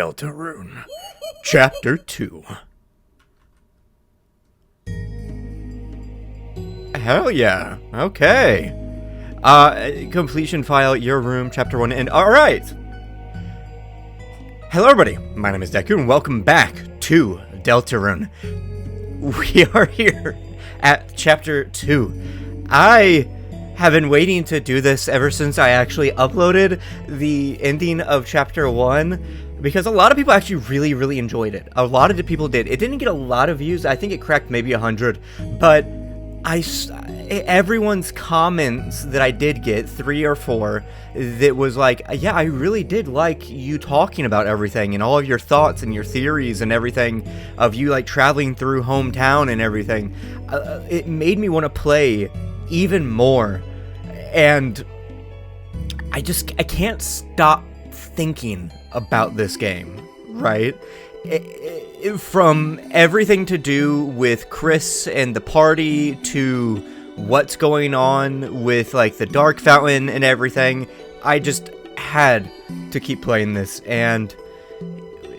Deltarune, Chapter 2. Hell yeah. Okay. Completion file, your room, Chapter 1, and alright. Hello everybody, my name is Deku, and welcome back to Deltarune. We are here at Chapter 2. I have been waiting to do this ever since I actually uploaded the ending of Chapter 1, because a lot of people actually really enjoyed it. A lot of the people did. It didn't get a lot of views. I think it cracked maybe 100, but everyone's comments that I did get, 3 or 4, that was like, yeah, I really did like you talking about everything and all of your thoughts and your theories and everything of you like traveling through hometown and everything. It made me want to play even more, and I can't stop thinking about this game, right? From everything to do with Chris and the party to what's going on with like the Dark Fountain and everything, I just had to keep playing this. And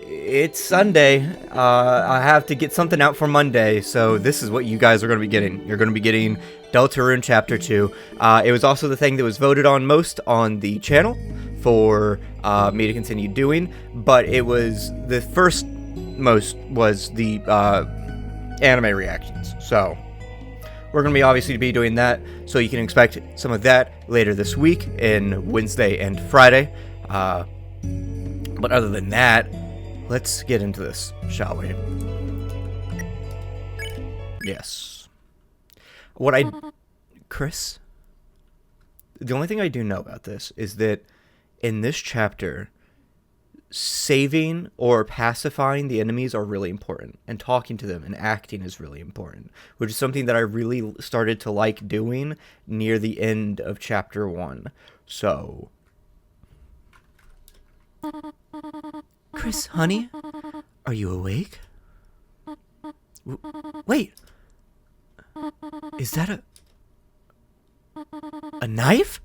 it's Sunday. I have to get something out for Monday, so this is what you guys are going to be getting. You're going to be getting Deltarune Chapter 2. It was also the thing that was voted on most on the channel for me to continue doing, but it was the first most was the anime reactions. So we're going to be obviously doing that, so you can expect some of that later this week in Wednesday and Friday. But other than that, let's get into this, shall we? Yes. Chris, the only thing I do know about this is that in this chapter, saving or pacifying the enemies are really important, and talking to them and acting is really important, which is something that I really started to like doing near the end of Chapter 1. So, Chris, honey, are you awake? Wait, is that a knife?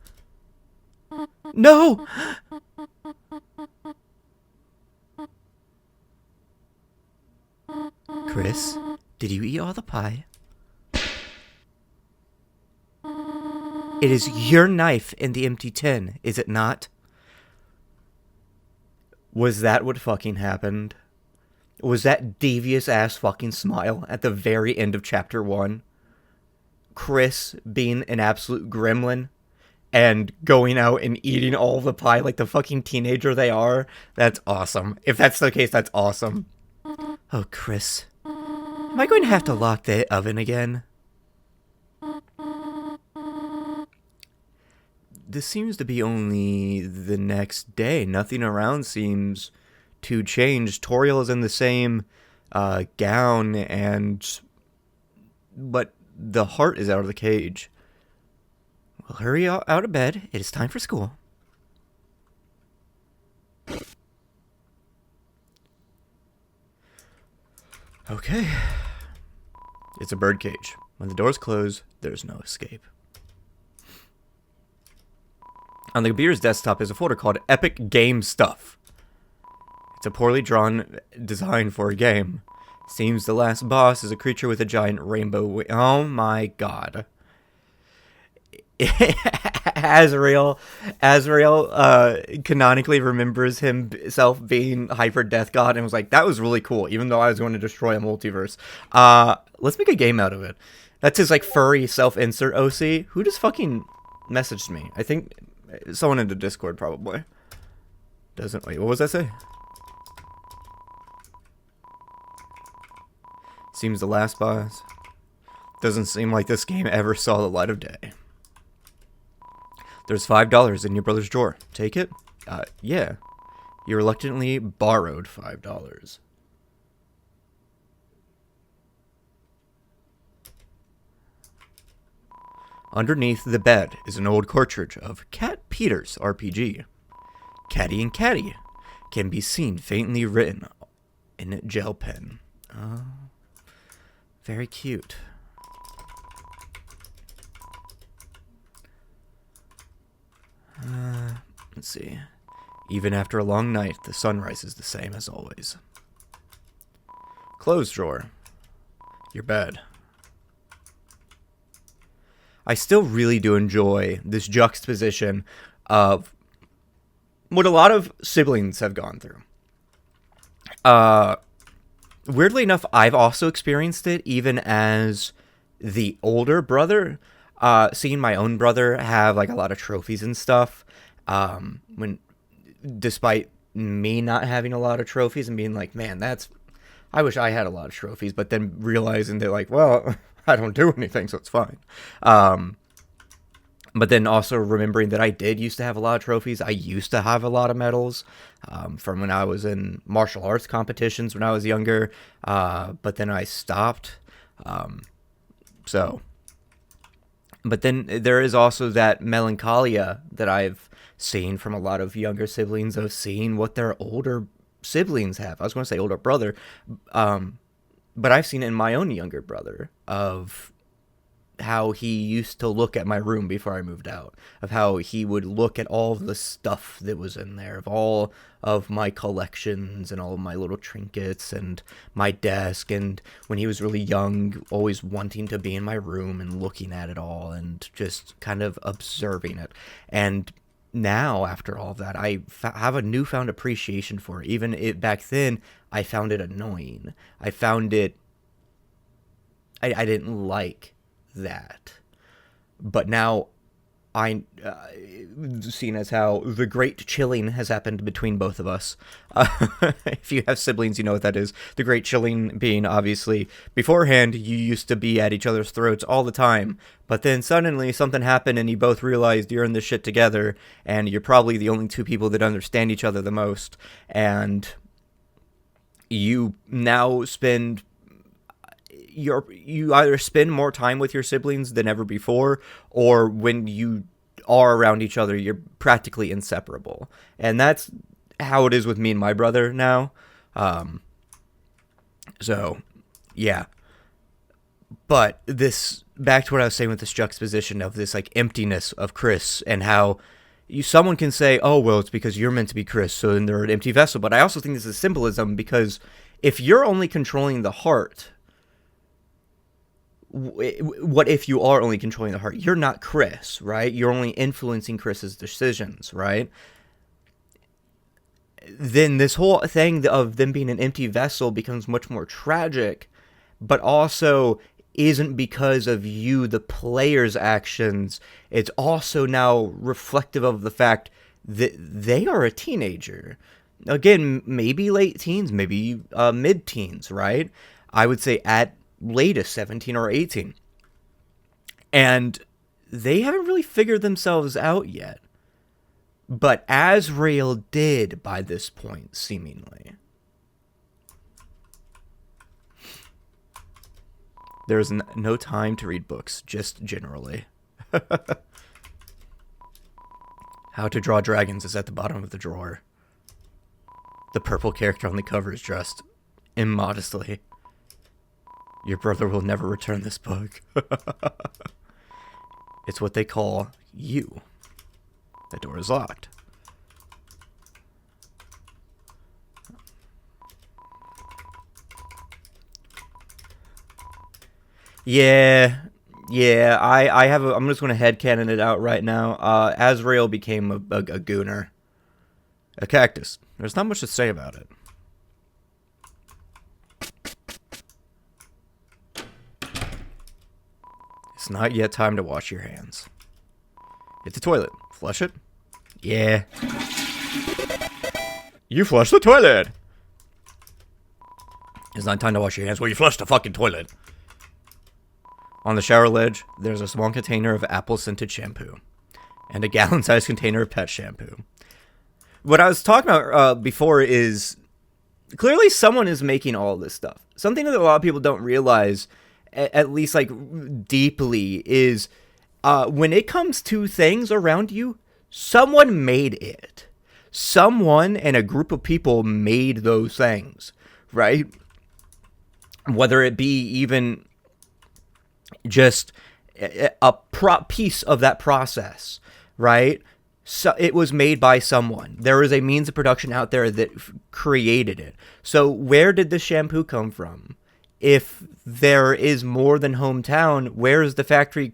No! Chris, did you eat all the pie? It is your knife in the empty tin, is it not? Was that what fucking happened? Was that devious ass fucking smile at the very end of Chapter 1? Chris being an absolute gremlin and going out and eating all the pie like the fucking teenager they are? That's awesome. If that's the case, that's awesome. Oh, Chris. Am I going to have to lock the oven again? This seems to be only the next day. Nothing around seems to change. Toriel is in the same gown, but the heart is out of the cage. Well, hurry out of bed. It is time for school. Okay. It's a birdcage. When the doors close, there's no escape. On the computer's desktop is a folder called Epic Game Stuff. It's a poorly drawn design for a game. Seems the last boss is a creature with a giant rainbow wing. Oh my god. Azrael canonically remembers himself being Hyper Death God and was like, that was really cool, even though I was going to destroy a multiverse. Let's make a game out of it. That's his like furry self-insert OC. Who just fucking messaged me? I think someone in the Discord probably. Wait, what was that say? Seems the last boss. Doesn't seem like this game ever saw the light of day. There's $5 in your brother's drawer. Take it? Yeah. You reluctantly borrowed $5. Underneath the bed is an old cartridge of Cat Peter's RPG. Catty and Catty can be seen faintly written in a gel pen. Oh, very cute. Let's see. Even after a long night, the sun rises the same as always. Clothes drawer. Your bed. I still really do enjoy this juxtaposition of what a lot of siblings have gone through. Weirdly enough, I've also experienced it even as the older brother. Seeing my own brother have like a lot of trophies and stuff. Despite me not having a lot of trophies and being like, man, I wish I had a lot of trophies, but then realizing that like, well, I don't do anything, so it's fine. But then also remembering that I did used to have a lot of trophies. I used to have a lot of medals from when I was in martial arts competitions when I was younger. But then I stopped. But then there is also that melancholia that I've seen from a lot of younger siblings of seeing what their older siblings have. I was going to say older brother. But I've seen it in my own younger brother of how he used to look at my room before I moved out, of how he would look at all of the stuff that was in there, of all of my collections and all of my little trinkets and my desk, and when he was really young, always wanting to be in my room and looking at it all and just kind of observing it. And now, after all of that, I have a newfound appreciation for it. Even back then, I found it annoying. I found it... I didn't like that. But now seen as how the great chilling has happened between both of us. If you have siblings, you know what that is. The great chilling being, obviously, beforehand you used to be at each other's throats all the time, but then suddenly something happened and you both realized you're in this shit together and you're probably the only two people that understand each other the most, and you now you either spend more time with your siblings than ever before, or when you are around each other, you're practically inseparable. And that's how it is with me and my brother now. So, yeah. But back to what I was saying with this juxtaposition of this, like, emptiness of Chris, and how someone can say, oh, well, it's because you're meant to be Chris, so then they're an empty vessel. But I also think this is symbolism, because if you're only controlling the heart... What if you are only controlling the heart? You're not Chris, right? You're only influencing Chris's decisions, right? Then this whole thing of them being an empty vessel becomes much more tragic, but also isn't because of you, the player's actions. It's also now reflective of the fact that they are a teenager. Again, maybe late teens, maybe mid-teens, right? I would say at latest 17 or 18, and they haven't really figured themselves out yet, but Azrael did by this point, seemingly. There's no time to read books, just generally. How to Draw Dragons is at the bottom of the drawer. The purple character on the cover is dressed immodestly. Your brother will never return this book. It's what they call you. The door is locked. Yeah, I'm just going to headcanon it out right now. Azrael became a gooner. A cactus. There's not much to say about it. It's not yet time to wash your hands. It's a toilet. Flush it? Yeah. You flush the toilet! It's not time to wash your hands. Well, you flush the fucking toilet. On the shower ledge, there's a small container of apple-scented shampoo. And a gallon-sized container of pet shampoo. What I was talking about before is... clearly someone is making all this stuff. Something that a lot of people don't realize... at least like deeply, is when it comes to things around you, someone made it. Someone and a group of people made those things, right? Whether it be even just a piece of that process, right? So it was made by someone. There is a means of production out there that created it. So where did the shampoo come from? If there is more than hometown, where is the factory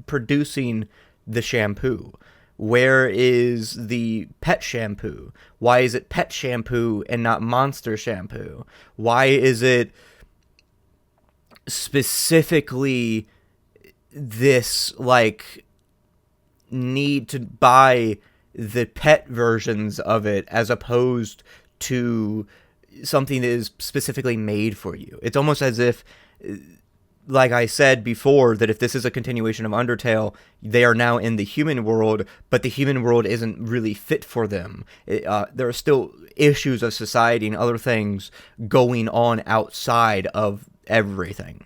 producing the shampoo? Where is the pet shampoo? Why is it pet shampoo and not monster shampoo? Why is it specifically this, like, need to buy the pet versions of it as opposed to something that is specifically made for you? It's almost as if, like I said before, that if this is a continuation of Undertale, they are now in the human world, but the human world isn't really fit for them. There are still issues of society and other things going on outside of everything.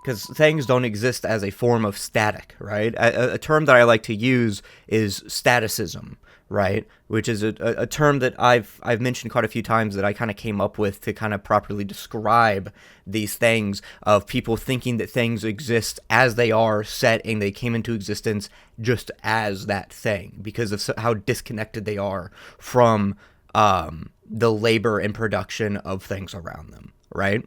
Because things don't exist as a form of static, right? A term that I like to use is staticism, right? Which is a term that I've mentioned quite a few times that I kind of came up with to kind of properly describe these things of people thinking that things exist as they are set and they came into existence just as that thing because of how disconnected they are from the labor and production of things around them, right?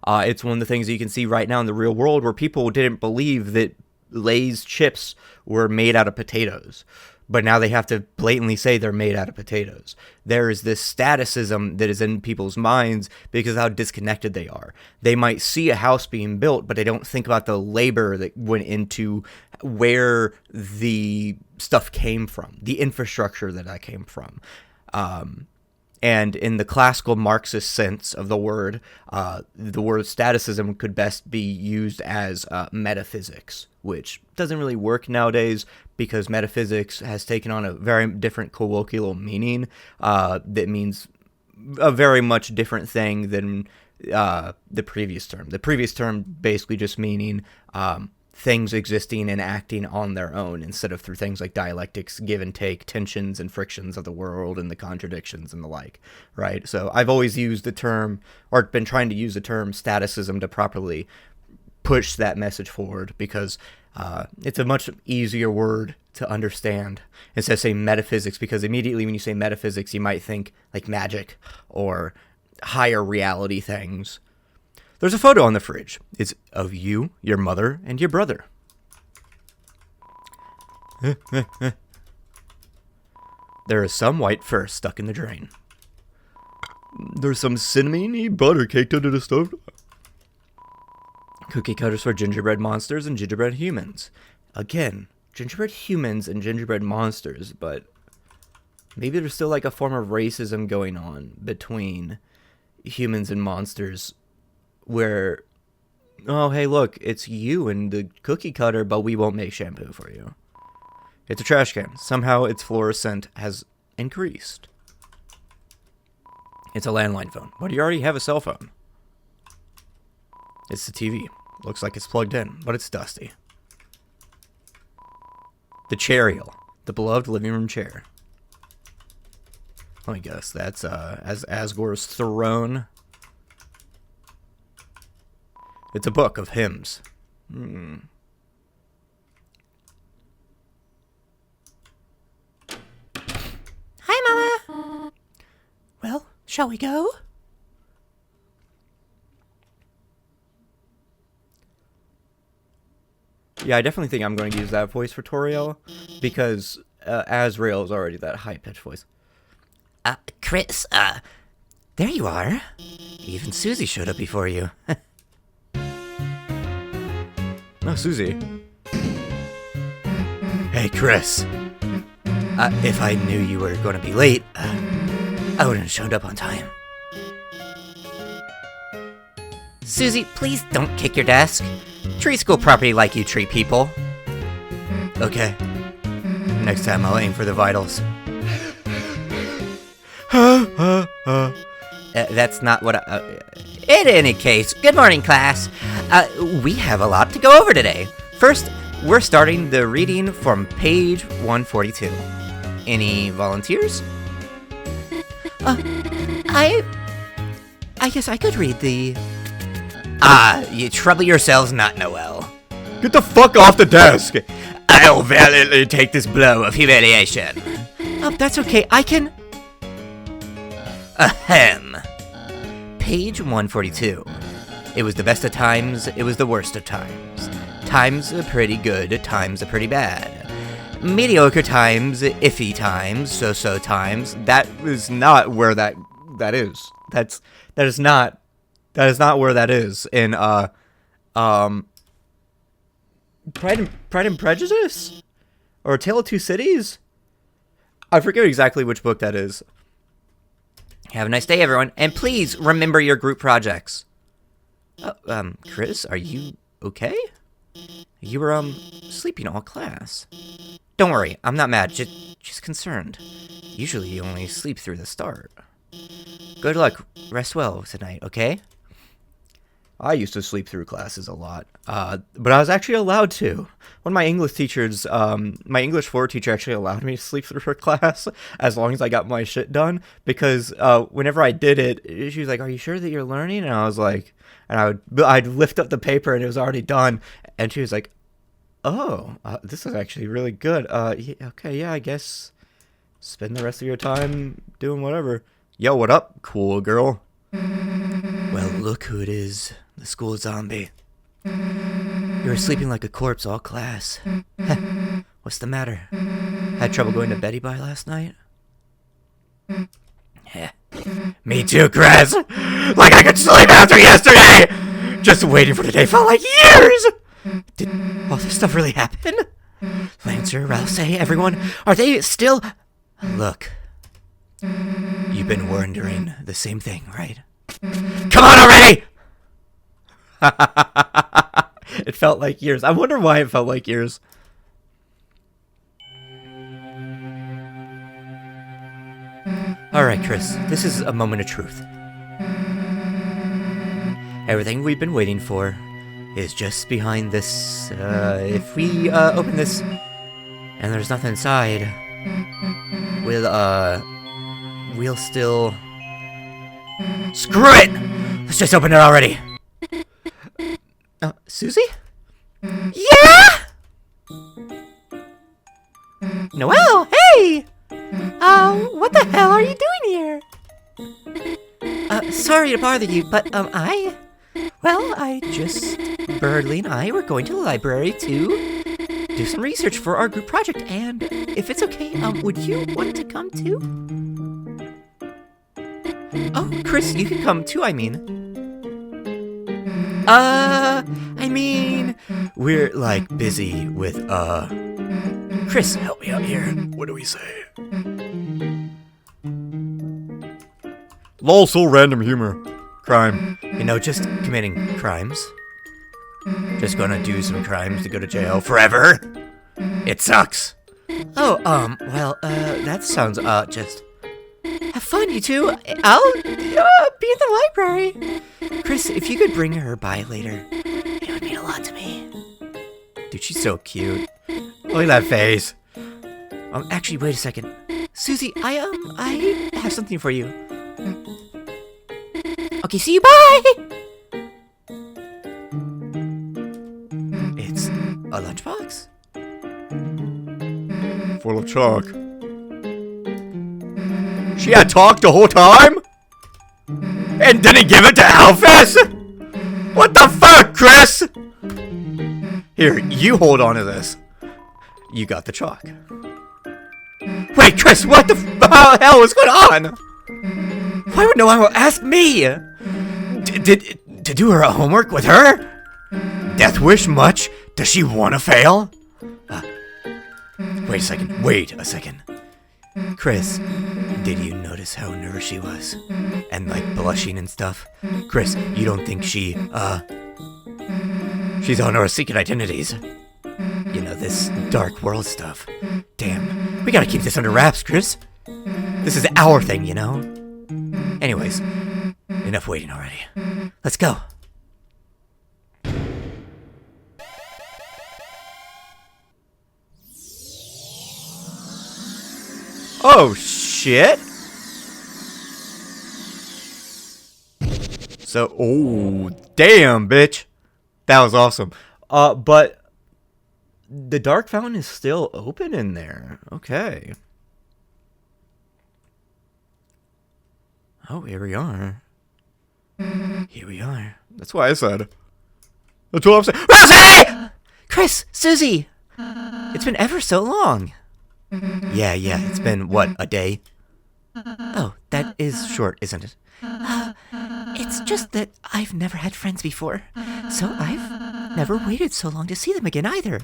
It's one of the things that you can see right now in the real world where people didn't believe that Lay's chips were made out of potatoes. But now they have to blatantly say they're made out of potatoes. There is this staticism that is in people's minds because of how disconnected they are. They might see a house being built, but they don't think about the labor that went into where the stuff came from, the infrastructure that came from. And in the classical Marxist sense of the word staticism could best be used as metaphysics, which doesn't really work nowadays because metaphysics has taken on a very different colloquial meaning that means a very much different thing than the previous term. The previous term basically just meaning things existing and acting on their own instead of through things like dialectics, give and take, tensions and frictions of the world and the contradictions and the like, right? So I've always used the term, or been trying to use the term staticism to properly push that message forward because it's a much easier word to understand instead of saying metaphysics, because immediately when you say metaphysics, you might think like magic or higher reality things. There's a photo on the fridge. It's of you, your mother, and your brother. There is some white fur stuck in the drain. There's some cinnamony butter caked under the stove. Cookie cutters for gingerbread monsters and gingerbread humans. Again, gingerbread humans and gingerbread monsters, but maybe there's still like a form of racism going on between humans and monsters where, oh, hey, look, it's you and the cookie cutter, but we won't make shampoo for you. It's a trash can. Somehow its fluorescent has increased. It's a landline phone. But you already have a cell phone. It's the TV. Looks like it's plugged in, but it's dusty. The Chairiel, the beloved living room chair. Let me guess, that's as Asgore's throne. It's a book of hymns. Hi, Mama. Well, shall we go? Yeah, I definitely think I'm going to use that voice for Toriel, because Azrael is already that high-pitched voice. Chris, there you are. Even Susie showed up before you. Oh, Susie. Hey, Chris. If I knew you were going to be late, I wouldn't have showed up on time. Susie, please don't kick your desk. Treat school property like you treat people. Okay. Next time I'll aim for the vitals. That's not what in any case, good morning, class. We have a lot to go over today. First, we're starting the reading from page 142. Any volunteers? I guess I could read the You trouble yourselves not, Noel. Get the fuck off the desk! I'll valiantly take this blow of humiliation. That's okay, I can... Ahem. Page 142. It was the best of times, it was the worst of times. Times are pretty good, times are pretty bad. Mediocre times, iffy times, so-so times. That is not where that is. That is not where that is in Pride and Prejudice? Or Tale of Two Cities? I forget exactly which book that is. Have a nice day, everyone, and please remember your group projects. Chris, are you okay? You were, sleeping all class. Don't worry, I'm not mad, just concerned. Usually you only sleep through the start. Good luck, rest well tonight, okay? I used to sleep through classes a lot, but I was actually allowed to. One of my English teachers, my English 4 teacher actually allowed me to sleep through her class as long as I got my shit done, because whenever I did it, she was like, "Are you sure that you're learning?" And I was like, and I'd lift up the paper and it was already done, and she was like, "Oh, this is actually really good. Okay, yeah, I guess spend the rest of your time doing whatever." Yo, what up, cool girl? Well, look who it is. The school zombie. You were sleeping like a corpse all class. What's the matter? Had trouble going to Betty by last night? Me too, Chris. Like I could sleep after yesterday. Just waiting for today felt like years. Did all this stuff really happen? Lancer, Rouse, everyone, are they still... Look, you've been wondering the same thing, right? Come on already! It felt like years. I wonder why it felt like years. Alright, Chris, this is a moment of truth. Everything we've been waiting for is just behind this. If we open this and there's nothing inside, we'll still... Screw it! Let's just open it already. Susie? Yeah? Noel, hey! What the hell are you doing here? Sorry to bother you, but, Birdly and I were going to the library to do some research for our group project, and if it's okay, would you want to come too? Oh, Chris, you can come too, I mean, we're, like, busy with, Chris, help me out here. What do we say? Lol, so random humor. Crime. You know, just committing crimes. Just gonna do some crimes to go to jail forever. It sucks. Oh, that sounds, just... Have fun, you two. I'll, be in the library. Chris, if you could bring her by later, it would mean a lot to me. Dude, she's so cute. Look at that face. Actually, wait a second. Susie, I have something for you. Okay, see you, bye! It's a lunchbox? Full of chalk. She had talked the whole time? And didn't give it to Alphys? What the fuck, Chris? Here, you hold on to this. You got the chalk. Wait, Chris, what the hell is going on? Why would no one ask me? To do her homework with her? Death wish much? Does she want to fail? Wait a second. Chris, did you notice how nervous she was? And like blushing and stuff? Chris, you don't think she's on our secret identities? You know, this dark world stuff. Damn, we gotta keep this under wraps, Chris. This is our thing, you know? Anyways, enough waiting already. Let's go. Oh, shit! So, oh, damn, bitch. That was awesome. But the Dark Fountain is still open in there. Okay. Oh, here we are. Here we are. That's why I said. That's what I'm saying. Rosie! Chris, Susie! It's been ever so long. Yeah, it's been, what, a day? Oh, that is short, isn't it? It's just that I've never had friends before, so I've never waited so long to see them again either.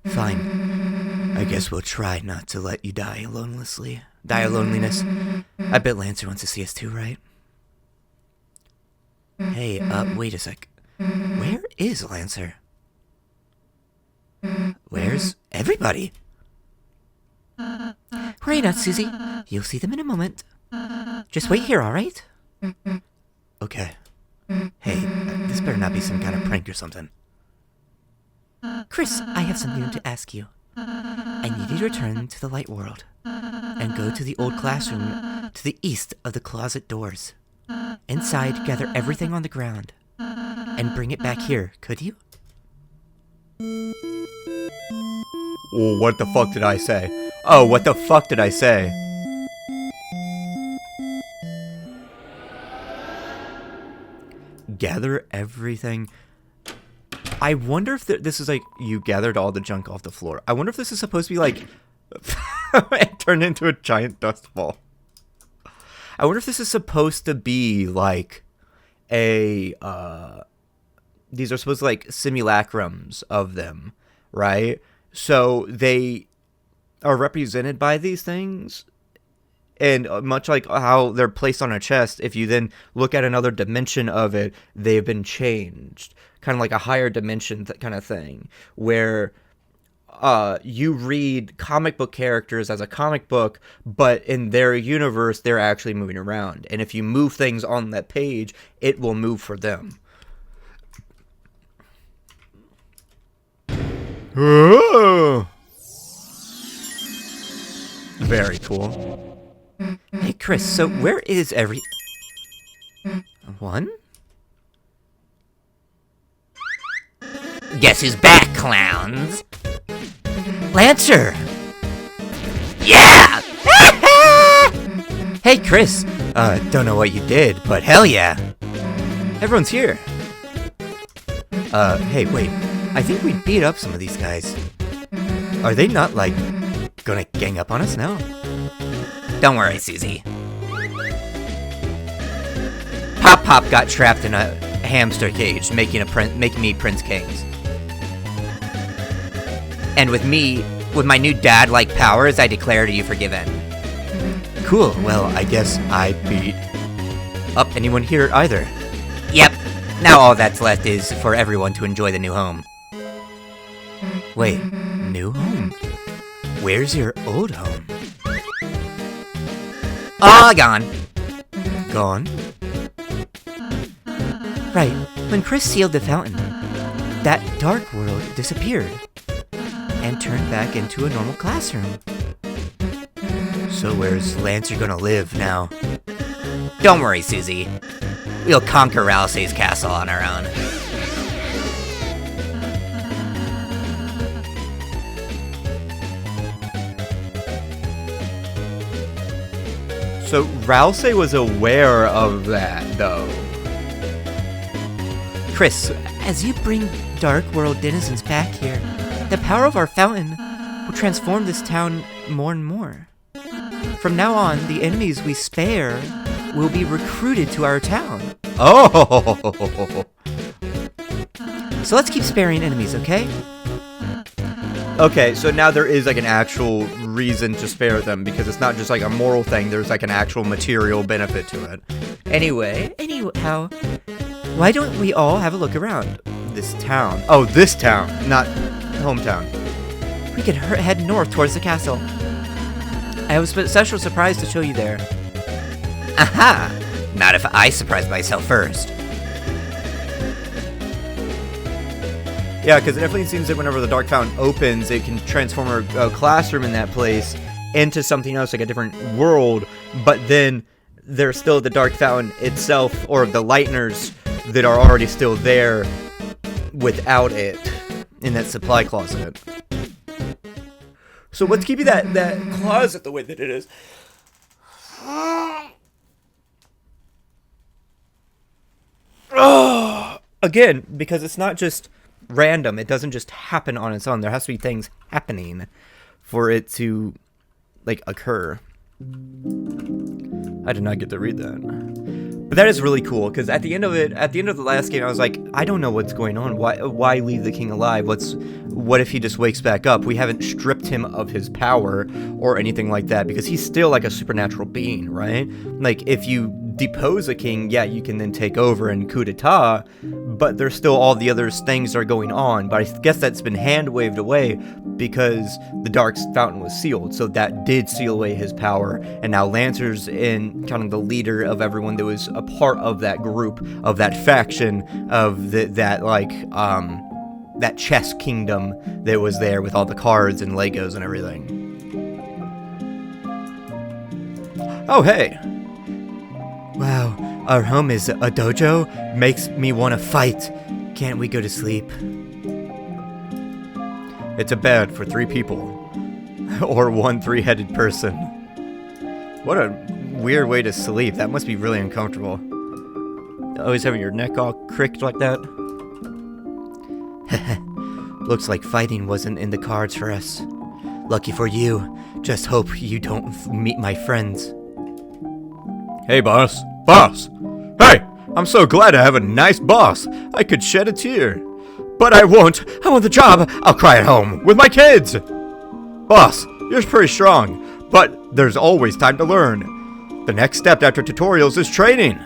Fine. I guess we'll try not to let you die alonelessly. Die of loneliness. I bet Lancer wants to see us too, right? Hey, wait a sec. Where is Lancer? Where's everybody? Worry not, Susie. You'll see them in a moment. Just wait here, alright? Okay. Hey, this better not be some kind of prank or something. Chris, I have something to ask you. I need you to return to the light world and go to the old classroom to the east of the closet doors. Inside, gather everything on the ground and bring it back here, could you? Oh, what the fuck did I say? Oh, what the fuck did I say? Gather everything. I wonder if this is like you gathered all the junk off the floor. I wonder if this is supposed to be like it turned into a giant dust ball. I wonder if this is supposed to be like a these are supposed to like simulacrums of them, right? So they are represented by these things, and much like how they're placed on a chest, if you then look at another dimension of it, they've been changed, kind of like a higher dimension kind of thing, where you read comic book characters as a comic book, but in their universe, they're actually moving around. And if you move things on that page, it will move for them. Oh! Very cool. Hey, Chris, so where is One? Guess who's back, clowns? Lancer! Yeah! Hey, Chris. Don't know what you did, but hell yeah. Everyone's here. Hey, wait. I think we beat up some of these guys. Are they not, like, gonna gang up on us now? Don't worry, Susie. Pop got trapped in a hamster cage, making me Prince Kings. And with my new dad-like powers, I declare you forgiven. Cool, well, I guess I beat up anyone here either. Yep. Now all that's left is for everyone to enjoy the new home. Wait, new home? Where's your old home? All gone. Gone? Right. When Chris sealed the fountain, that dark world disappeared and turned back into a normal classroom. So where's Lancer gonna live now? Don't worry, Susie. We'll conquer Ralsei's castle on our own. So Ralsei was aware of that, though. Chris, as you bring Dark World denizens back here, the power of our fountain will transform this town more and more. From now on, the enemies we spare will be recruited to our town. Oh! So let's keep sparing enemies, okay? Okay, so now there is like an actual reason to spare them, because it's not just like a moral thing, there's like an actual material benefit to it. Anyhow, why don't we all have a look around? This town. Oh, this town, not hometown. We can head north towards the castle. I have a special surprise to show you there. Aha! Not if I surprise myself first. Yeah, because it definitely seems that whenever the Dark Fountain opens, it can transform a classroom in that place into something else, like a different world, but then there's still the Dark Fountain itself, or the Lighteners that are already still there without it in that supply closet. So what's keeping that closet the way that it is? Again, because it's not just random. It doesn't just happen on its own. There has to be things happening for it to, like, occur. I did not get to read that. But that is really cool, because at the end of the last game, I was like, I don't know what's going on. Why leave the king alive? What if he just wakes back up? We haven't stripped him of his power or anything like that, because he's still like a supernatural being, right? Like, if you depose a king, yeah, you can then take over and coup d'etat, but there's still all the other things that are going on. But I guess that's been hand-waved away because the Dark Fountain was sealed, so that did seal away his power, and now Lancer's in kind of the leader of everyone that was a part of that group, of that faction, of that chess kingdom that was there with all the cards and Legos and everything. Oh, hey! Wow, our home is a dojo? Makes me want to fight. Can't we go to sleep? It's a bed for 3 people. Or 1 3-headed person. What a weird way to sleep. That must be really uncomfortable. Always having your neck all cricked like that. Looks like fighting wasn't in the cards for us. Lucky for you. Just hope you don't meet my friends. Hey, boss. Boss! Hey! I'm so glad to have a nice boss. I could shed a tear. But I won't. I want the job. I'll cry at home with my kids. Boss, you're pretty strong, but there's always time to learn. The next step after tutorials is training.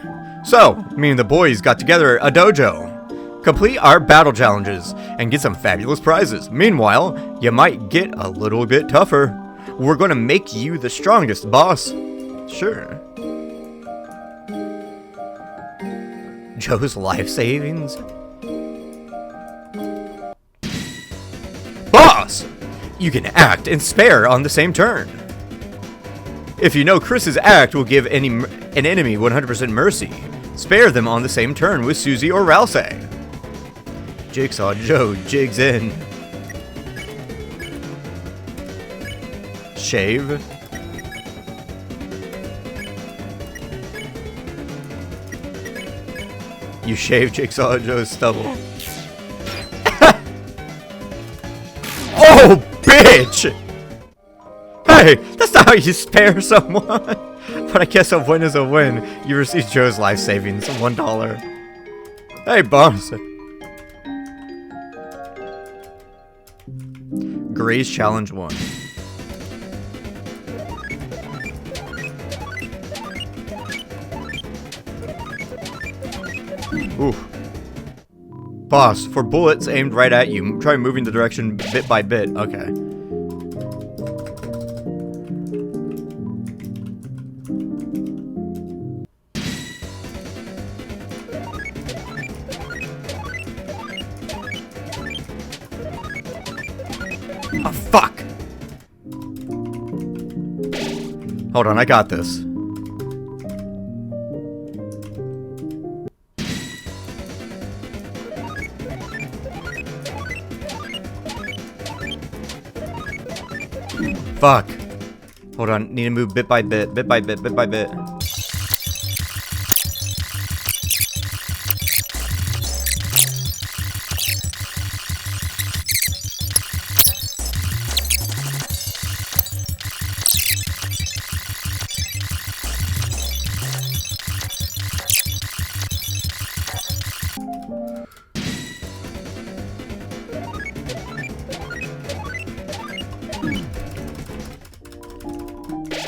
So, me and the boys got together a dojo. Complete our battle challenges and get some fabulous prizes. Meanwhile, you might get a little bit tougher. We're gonna make you the strongest, boss. Sure. Joe's life savings? Boss! You can act and spare on the same turn. If you know Chris's act will give an enemy 100% mercy, spare them on the same turn with Susie or Ralsei. Jigsaw Joe jigs in. Shave. You shave Jigsaw Joe's stubble. Oh, bitch! Hey, that's not how you spare someone. But I guess a win is a win. You receive Joe's life savings, $1. Hey, boss. Gray's Challenge 1. Ooh. Boss, for bullets aimed right at you, try moving the direction bit by bit. Okay. Oh, fuck! Hold on, I got this. Fuck. Hold on, need to move bit by bit, bit by bit, bit by bit.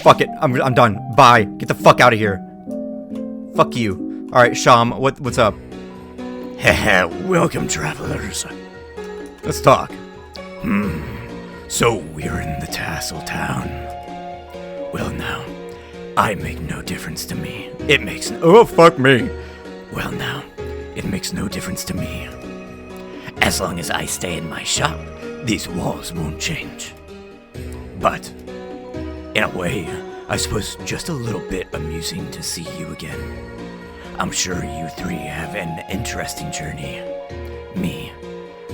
Fuck it, I'm done. Bye. Get the fuck out of here. Fuck you. Alright, Sham, what's up? Haha, welcome, travelers. Let's talk. So we're in the Tassel Town. Well now, I make no difference to me. It makes oh fuck me. Well now, it makes no difference to me. As long as I stay in my shop, these walls won't change. But in a way, I suppose just a little bit amusing to see you again. I'm sure you three have an interesting journey. Me,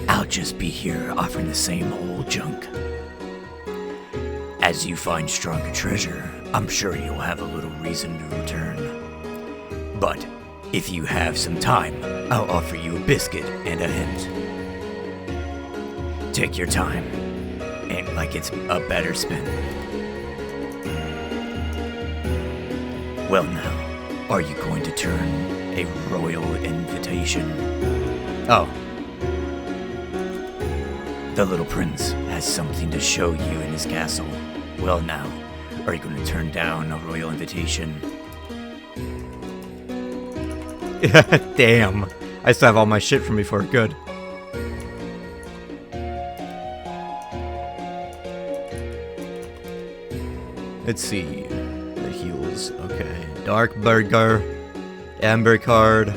I'll just be here offering the same old junk. As you find stronger treasure, I'm sure you'll have a little reason to return. But if you have some time, I'll offer you a biscuit and a hint. Take your time. Ain't like it's a better spin. Well now, are you going to turn a royal invitation? Oh. The little prince has something to show you in his castle. Well now, are you going to turn down a royal invitation? Damn. I still have all my shit from before. Good. Let's see. The heals. Okay. Dark Burger. Amber Card.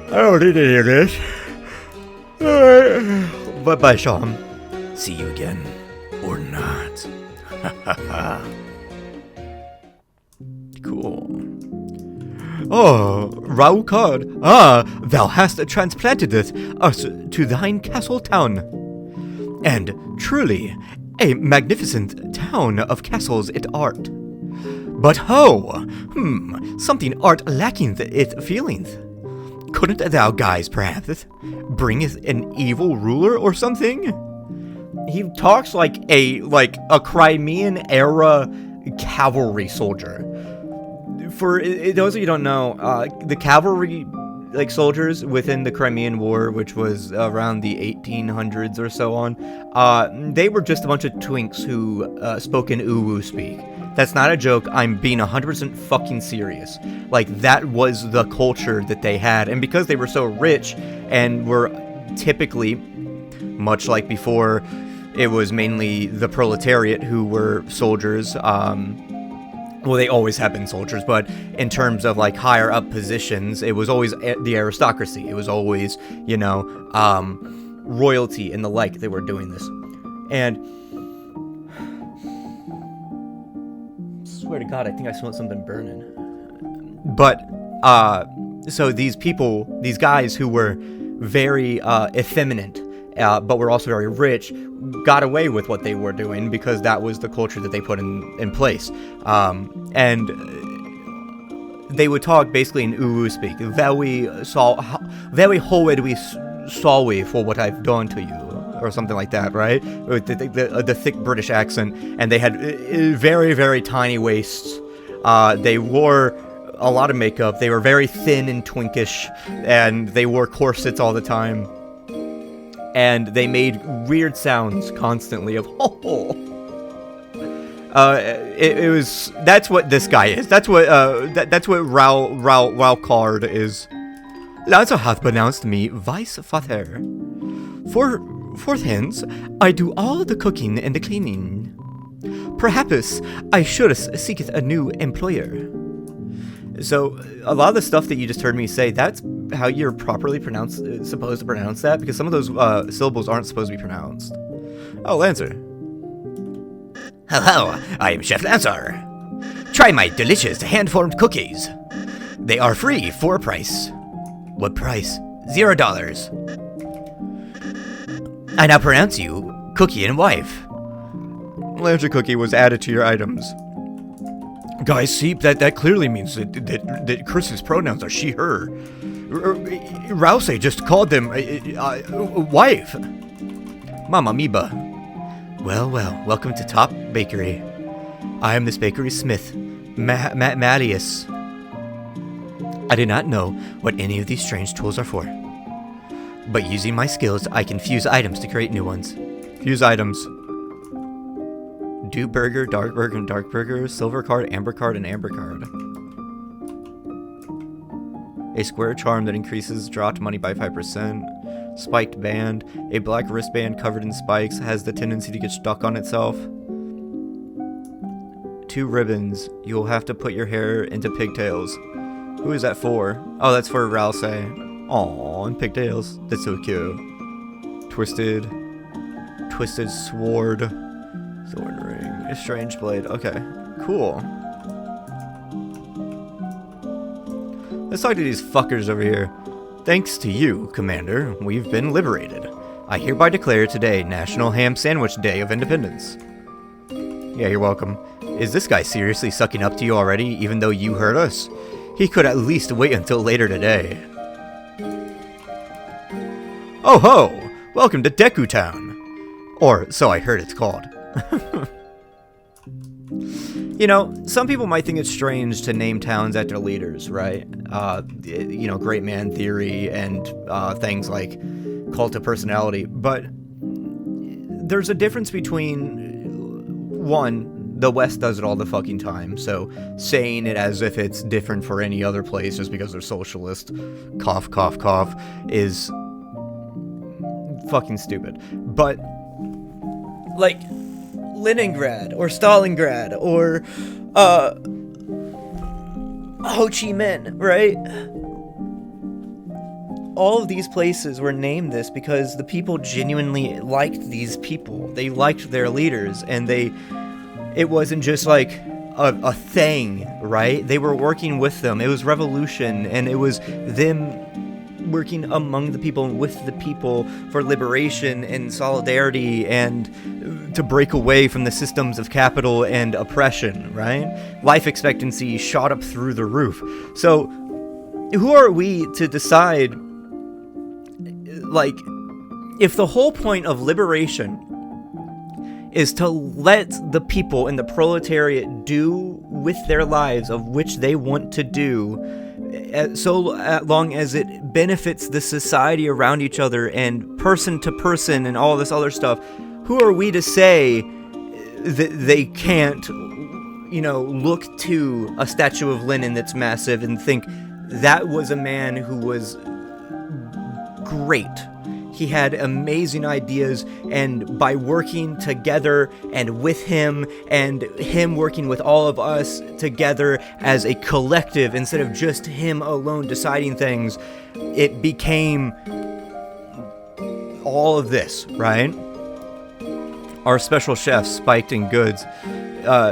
I don't need to hear this. Alright. Bye-bye, Sean. See you again. Or not. Cool. Oh, Rao card. Ah, thou hast transplanted us to thine castle town. And truly, a magnificent town of castles it art. But ho! Something art lacking its feelings. Couldn't thou guys perhaps bring us an evil ruler or something? He talks like a Crimean era cavalry soldier. For those of you who don't know, the cavalry soldiers within the Crimean War, which was around the 1800s or so on, they were just a bunch of twinks who spoke in uwu speak. That's not a joke. I'm being 100% fucking serious. That was the culture that they had, and because they were so rich and were typically, much like before, it was mainly the proletariat who were soldiers. Well, they always have been soldiers, but in terms of higher up positions, it was always the aristocracy. It was always, royalty and the like that were doing this. And swear to God, I think I smelled something burning. But so these people, these guys who were very effeminate, but were also very rich, got away with what they were doing because that was the culture that they put in place. And they would talk basically in uwu speak. Very sorry for what I've done to you, or something like that, right? With the thick British accent, and they had very, very tiny waists. They wore a lot of makeup. They were very thin and twinkish, and they wore corsets all the time. And they made weird sounds constantly of ho. It was, that's what this guy is. That's what Rao Card is. Lazo hath pronounced me vice father. For hence, I do all the cooking and the cleaning. Perhaps I should seek a new employer. So, a lot of the stuff that you just heard me say, that's how you're properly supposed to pronounce that, because some of those syllables aren't supposed to be pronounced. Oh, Lancer. Hello, I am Chef Lancer. Try my delicious hand-formed cookies. They are free for a price. What price? $0. I now pronounce you Cookie and Wife. Lancer Cookie was added to your items. Guys, see, that clearly means that Chris's pronouns are she, her. Rouse just called them wife. Mama Miba. Well, welcome to Top Bakery. I am this bakery's smith, Mattias. I do not know what any of these strange tools are for, but using my skills, I can fuse items to create new ones. Fuse items. Dew Burger, Dark Burger, and Dark Burger, Silver Card, Amber Card, and Amber Card. A square charm that increases dropped money by 5%. Spiked band. A black wristband covered in spikes has the tendency to get stuck on itself. 2 ribbons. You'll have to put your hair into pigtails. Who is that for? Oh, that's for Rouse. Aw, and pigtails. That's so cute. Twisted sword. Sword ring. Strange Blade. Okay, cool. Let's talk to these fuckers over here. Thanks to you, Commander, we've been liberated. I hereby declare today National Ham Sandwich Day of Independence. Yeah, you're welcome. Is this guy seriously sucking up to you already, even though you hurt us? He could at least wait until later today. Oh ho! Welcome to Deku Town! Or, so I heard it's called. You know, some people might think it's strange to name towns after leaders, right? You know, great man theory and things like cult of personality. But there's a difference between, one, the West does it all the fucking time, so saying it as if it's different for any other place just because they're socialist, cough, cough, cough, is fucking stupid. But, like, Leningrad or Stalingrad or Ho Chi Minh, right? All of these places were named this because the people genuinely liked these people. They liked their leaders, and it wasn't just like a thing, right? They were working with them. It was revolution, and it was them working among the people and with the people for liberation and solidarity and to break away from the systems of capital and oppression, right? Life expectancy shot up through the roof. So, who are we to decide, like, if the whole point of liberation is to let the people in the proletariat do with their lives of which they want to do, so long as it benefits the society around each other and person to person and all this other stuff, who are we to say that they can't, you know, look to a statue of Lenin that's massive and think that was a man who was great. He had amazing ideas, and by working together and with him, and him working with all of us together as a collective, instead of just him alone deciding things, it became all of this, right? Our special chefs spiked in goods,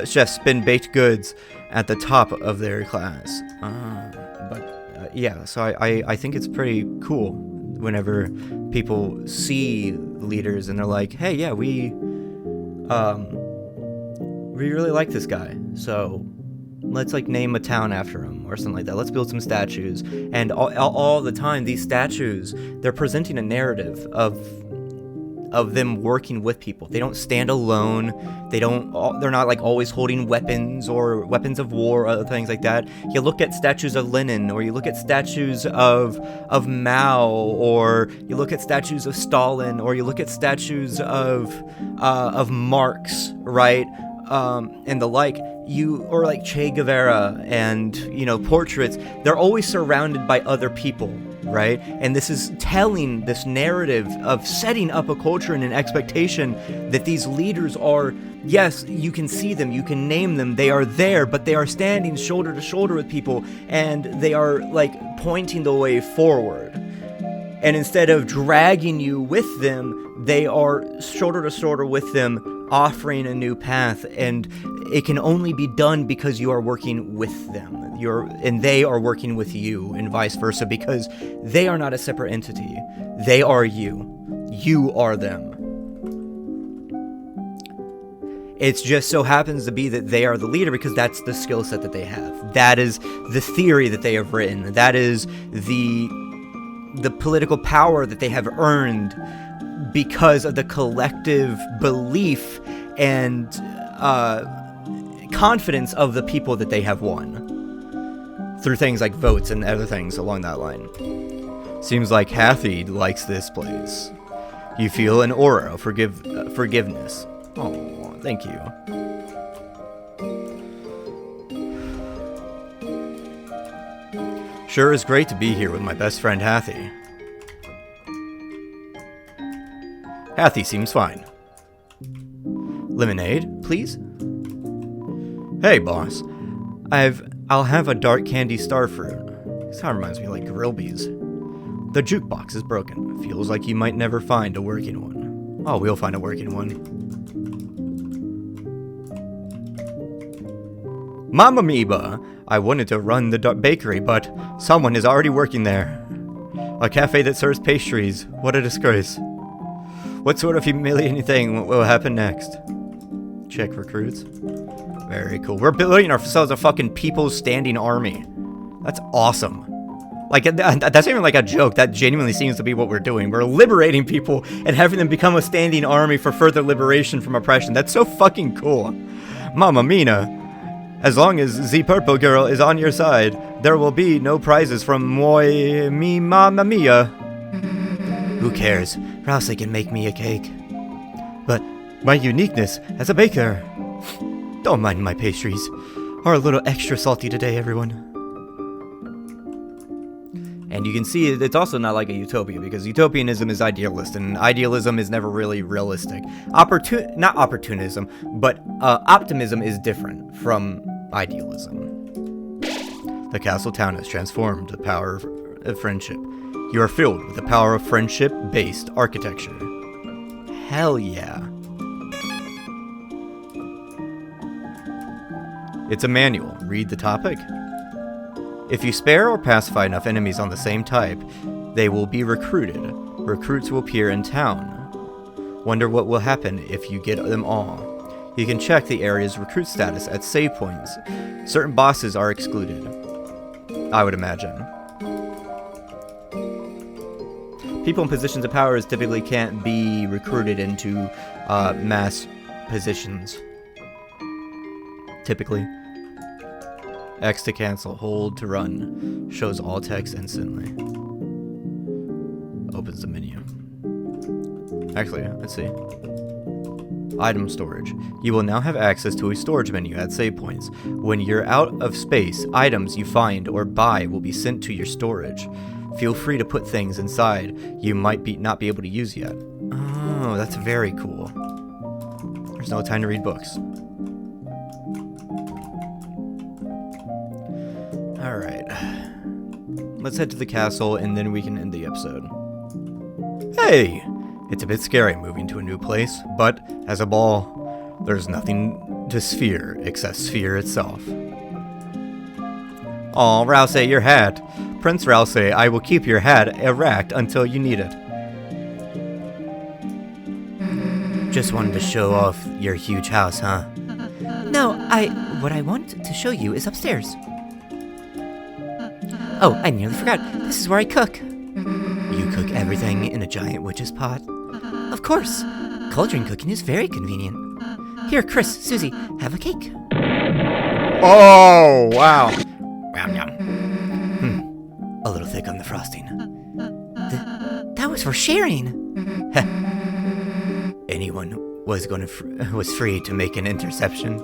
chefs spin baked goods at the top of their class. Yeah, so I think it's pretty cool whenever people see leaders and they're like, hey, yeah, we really like this guy, so let's like name a town after him or something like that. Let's build some statues. And all the time, these statues, they're presenting a narrative of them working with people. They don't stand alone. They're not like always holding weapons or weapons of war or other things like that. You look at statues of Lenin, or you look at statues of Mao, or you look at statues of Stalin, or you look at statues of Marx, right? And the like, or like Che Guevara, and, you know, portraits, they're always surrounded by other people, right? And this is telling this narrative of setting up a culture and an expectation that these leaders are, yes, you can see them, you can name them, they are there, but they are standing shoulder to shoulder with people, and they are like pointing the way forward. And instead of dragging you with them, they are shoulder to shoulder with them, offering a new path. And it can only be done because you are working with them. And they are working with you, and vice versa, because they are not a separate entity. They are you. You are them. It just so happens to be that they are the leader because that's the skill set that they have. That is the theory that they have written. That is the political power that they have earned because of the collective belief and confidence of the people that they have won through things like votes and other things along that line. Seems like Hathy likes this place. You feel an aura of forgiveness. Oh, thank you. Sure is great to be here with my best friend Hathy. Hathy seems fine. Lemonade, please? Hey, boss. I'll have a dark candy starfruit. This kind of reminds me of like Grillby's. The jukebox is broken. Feels like you might never find a working one. Oh, we'll find a working one. Mamma Mia! I wanted to run the bakery, but someone is already working there. A cafe that serves pastries. What a disgrace. What sort of humiliating thing will happen next? Check recruits. Very cool. We're building ourselves a fucking people's standing army. That's awesome. Like, that's even like a joke. That genuinely seems to be what we're doing. We're liberating people and having them become a standing army for further liberation from oppression. That's so fucking cool. Mamma Mia. As long as the purple girl is on your side, there will be no prizes from me Mamma Mia. Who cares? Rouse can make me a cake. But my uniqueness as a baker. Don't mind my pastries. Are a little extra salty today, everyone. And you can see it's also not like a utopia, because utopianism is idealist, and idealism is never really realistic. Not opportunism, but optimism is different from idealism. The castle town has transformed the power of friendship. You are filled with the power of friendship-based architecture. Hell yeah. It's a manual. Read the topic. If you spare or pacify enough enemies on the same type, they will be recruited. Recruits will appear in town. Wonder what will happen if you get them all. You can check the area's recruit status at save points. Certain bosses are excluded, I would imagine. People in positions of power typically can't be recruited into mass positions. Typically. X to cancel, hold to run. Shows all text instantly. Opens the menu. Actually, let's see. Item storage. You will now have access to a storage menu at save points. When you're out of space, items you find or buy will be sent to your storage. Feel free to put things inside you might not be able to use yet. Oh, that's very cool. There's no time to read books. Alright. Let's head to the castle and then we can end the episode. Hey! It's a bit scary moving to a new place, but as a ball, there's nothing to sphere except sphere itself. Aw, Rouse, your hat. Prince Rouse, I will keep your hat erect until you need it. Just wanted to show off your huge house, huh? No, what I want to show you is upstairs. Oh, I nearly forgot. This is where I cook. You cook everything in a giant witch's pot? Of course. Cauldron cooking is very convenient. Here, Chris, Susie, have a cake. Oh, wow. Yum, yum. A little thick on the frosting. That was for sharing. Anyone was free to make an interception.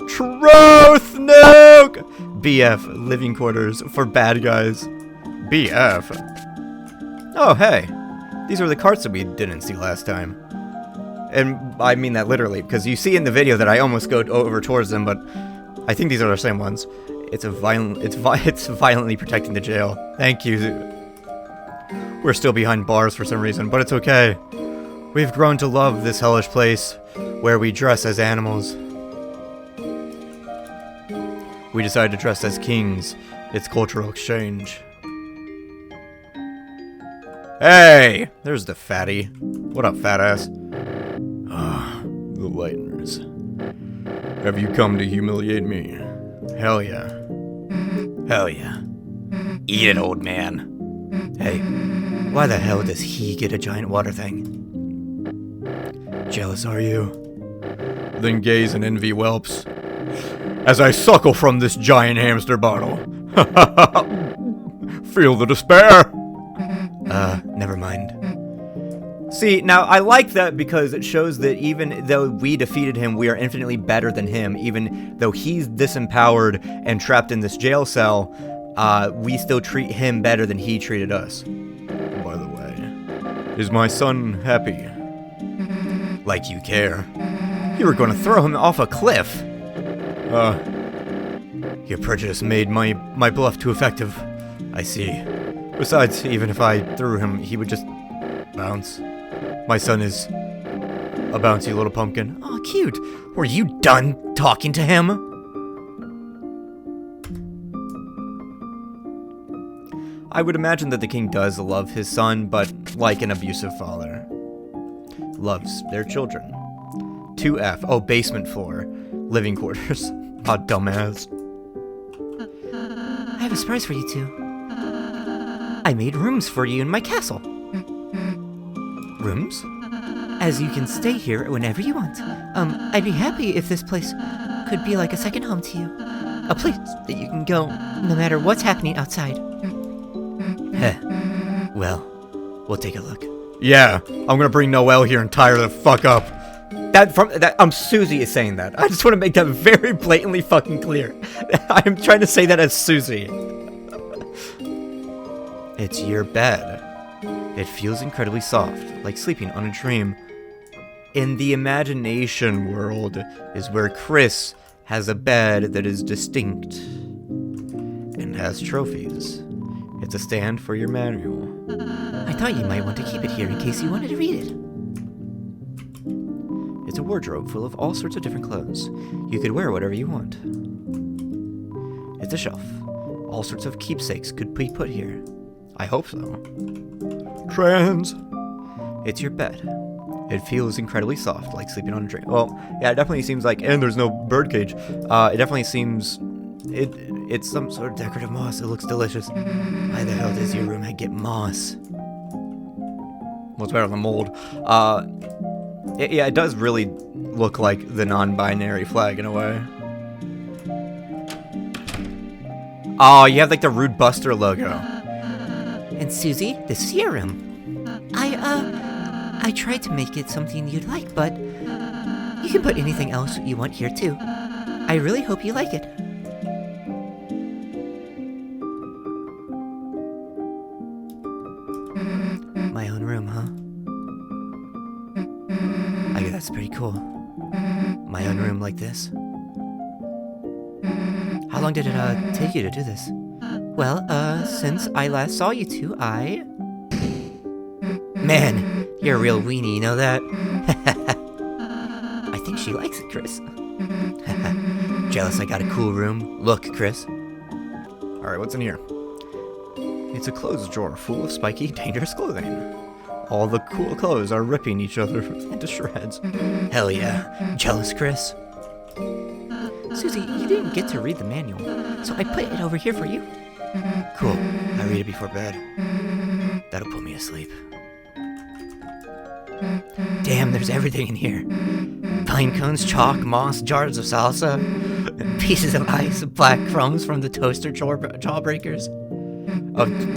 Truth nuke! BF, living quarters for bad guys. BF. Oh, hey. These are the carts that we didn't see last time. And I mean that literally, because you see in the video that I almost go over towards them, but I think these are the same ones. It's violently protecting the jail. Thank you. We're still behind bars for some reason, but it's okay. We've grown to love this hellish place, where we dress as animals. We decided to dress as kings. It's cultural exchange. Hey! There's the fatty. What up, fat ass? Ah, the Lighteners. Have you come to humiliate me? Hell yeah. Hell yeah. Eat it, old man. Hey, why the hell does he get a giant water thing? Jealous are you? Then gaze and envy whelps, as I suckle from this giant hamster bottle. Feel the despair. Never mind. See, now I like that because it shows that even though we defeated him, we are infinitely better than him. Even though he's disempowered and trapped in this jail cell, we still treat him better than he treated us. By the way, is my son happy? Like you care. You were going to throw him off a cliff. Your prejudice made my bluff too effective. I see. Besides, even if I threw him, he would just bounce. My son is a bouncy little pumpkin. Oh, cute. Were you done talking to him? I would imagine that the king does love his son, but like an abusive father. Loves their children. 2F. Oh, basement floor. Living quarters. Ah, dumbass. I have a surprise for you two. I made rooms for you in my castle. Rooms? As you can stay here whenever you want. I'd be happy if this place could be like a second home to you. A place that you can go no matter what's happening outside. Well, we'll take a look. Yeah, I'm gonna bring Noelle here and tie her the fuck up. Susie is saying that. I just want to make that very blatantly fucking clear. I'm trying to say that as Susie. It's your bed. It feels incredibly soft, like sleeping on a dream. In the imagination world is where Chris has a bed that is distinct and has trophies. It's a stand for your manual. I thought you might want to keep it here in case you wanted to read it. It's a wardrobe full of all sorts of different clothes. You could wear whatever you want. It's a shelf. All sorts of keepsakes could be put here. I hope so. Trans. It's your bed. It feels incredibly soft, like sleeping on a dream. Well, yeah, it definitely seems like, and there's no birdcage. It definitely seems, it's some sort of decorative moss. It looks delicious. Why the hell does your room get moss? What's better than mold? Yeah, it does really look like the non-binary flag in a way. Oh, you have like the Rude Buster logo. And Susie, this is your room. I tried to make it something you'd like, but you can put anything else you want here too. I really hope you like it. My own room, huh? I guess that's pretty cool. My own room like this. How long did it take you to do this? Well, since I last saw you two, Man, you're a real weenie, you know that? I think she likes it, Chris. Jealous I got a cool room? Look, Chris. Alright, what's in here? It's a clothes drawer full of spiky, dangerous clothing. All the cool clothes are ripping each other into shreds. Hell yeah. Jealous, Chris? Susie, you didn't get to read the manual, so I put it over here for you. Cool. I read it before bed. That'll put me to sleep. Damn, there's everything in here. Pine cones, chalk, moss, jars of salsa, and pieces of ice, black crumbs from the toaster jawbreakers.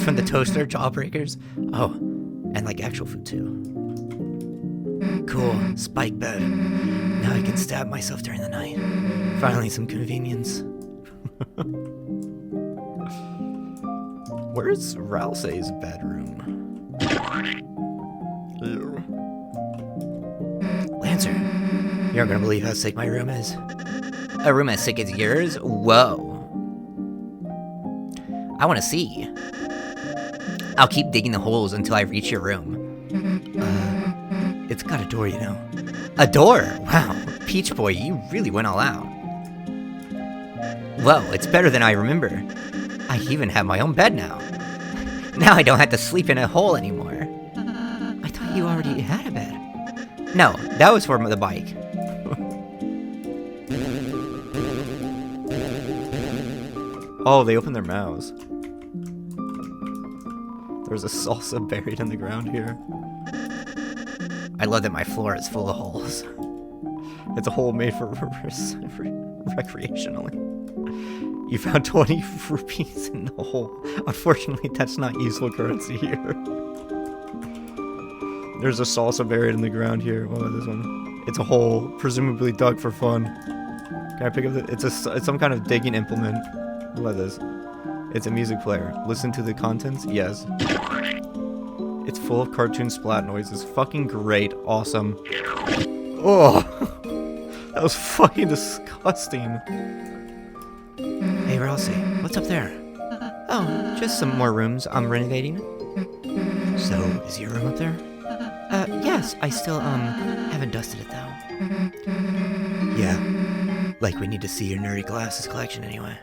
From the toaster jawbreakers? Oh, and like actual food too. Cool, spike bed. Now I can stab myself during the night. Finally some convenience. Where's Ralsei's bedroom? Ew. Lancer, you aren't gonna believe how sick my room is. A room as sick as yours? Whoa. I want to see. I'll keep digging the holes until I reach your room. It's got a door, you know. A door? Wow. Peach Boy, you really went all out. Well, it's better than I remember. I even have my own bed now. Now I don't have to sleep in a hole anymore. I thought you already had a bed. No, that was for the bike. Oh, they opened their mouths. There's a salsa buried in the ground here. I love that my floor is full of holes. It's a hole made for recreationally. You found 20 rupees in the hole. Unfortunately, that's not useful currency here. There's a salsa buried in the ground here. What about this one? It's a hole, presumably dug for fun. Can I pick up it's some kind of digging implement. What about this? It's a music player. Listen to the contents? Yes. It's full of cartoon splat noises. Fucking great. Awesome. Oh! That was fucking disgusting. Hey, Ralsei, what's up there? Oh, just some more rooms I'm renovating. So, is your room up there? Yes, I still, haven't dusted it though. Yeah. Like we need to see your nerdy glasses collection anyway.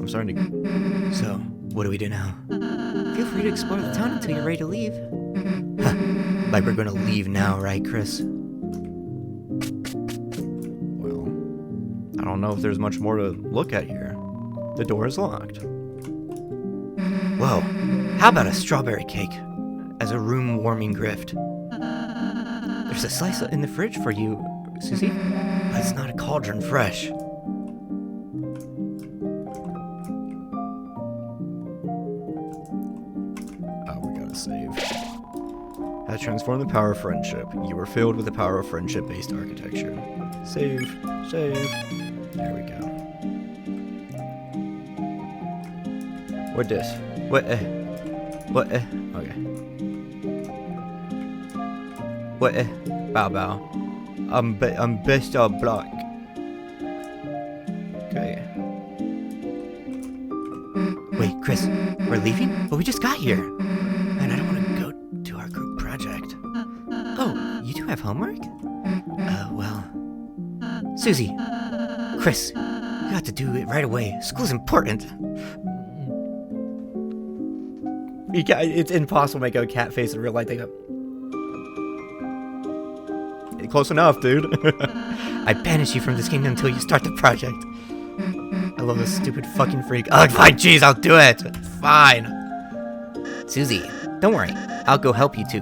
I'm starting to... So, what do we do now? Feel free to explore the town until you're ready to leave. Huh. Like we're gonna leave now, right, Chris? Well, I don't know if there's much more to look at here. The door is locked. Whoa, how about a strawberry cake as a room-warming gift? There's a slice in the fridge for you, Susie. But it's not a cauldron fresh. Oh, we gotta save. Has transformed the power of friendship. You were filled with the power of friendship-based architecture. Save. Save. There we go. What this? What, okay. What, bow bow. I'm best of block. Okay. Wait, Chris, we're leaving? But we just got here. And I don't want to go to our group project. Oh, you do have homework? Well. Susie, Chris, you got to do it right away. School's important. It's impossible to make a cat face in real life. Close enough, dude. I banish you from this kingdom until you start the project. I love this stupid fucking freak. Oh, fine, jeez, I'll do it. Fine. Susie, don't worry. I'll go help you too.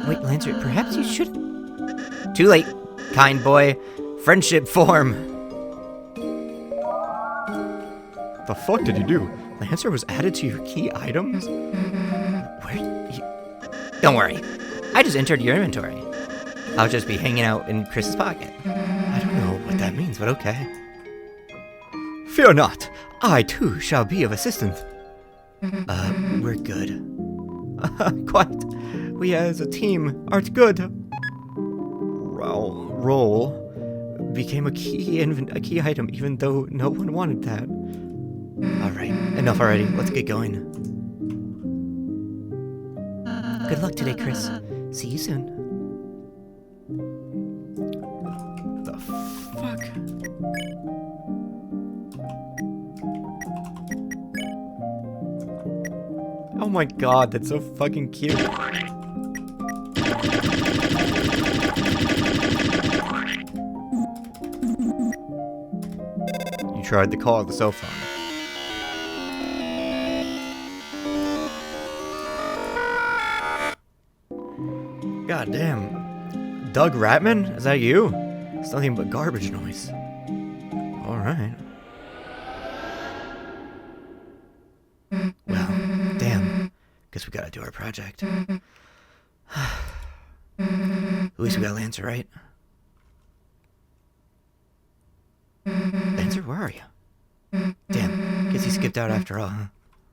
Wait, Lancer, perhaps you should... Too late, kind boy. Friendship form. The fuck did you do? Lancer was added to your key items? Don't worry. I just entered your inventory. I'll just be hanging out in Chris's pocket. I don't know what that means, but okay. Fear not. I too shall be of assistance. We're good. Quite. We as a team are good. Roll became a key item, even though no one wanted that. Alright, enough already. Let's get going. Good luck today, Chris. See you soon. The fuck? Oh my god, that's so fucking cute. You tried to call the cell phone. God damn. Doug Ratman? Is that you? It's nothing but garbage noise. Alright. Well, damn. Guess we gotta do our project. At least we got Lancer, right? Lancer, where are you? Damn. Guess he skipped out after all,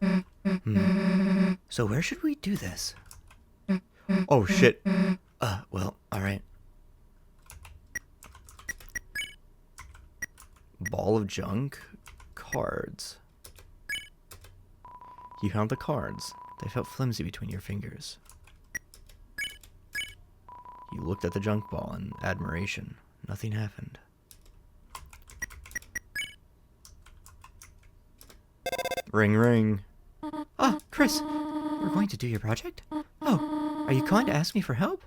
huh? So where should we do this? Oh, shit. Well, alright. Ball of junk. Cards. You found the cards. They felt flimsy between your fingers. You looked at the junk ball in admiration. Nothing happened. Ring, ring. Oh, Chris, we're going to do your project? Oh, are you calling to ask me for help?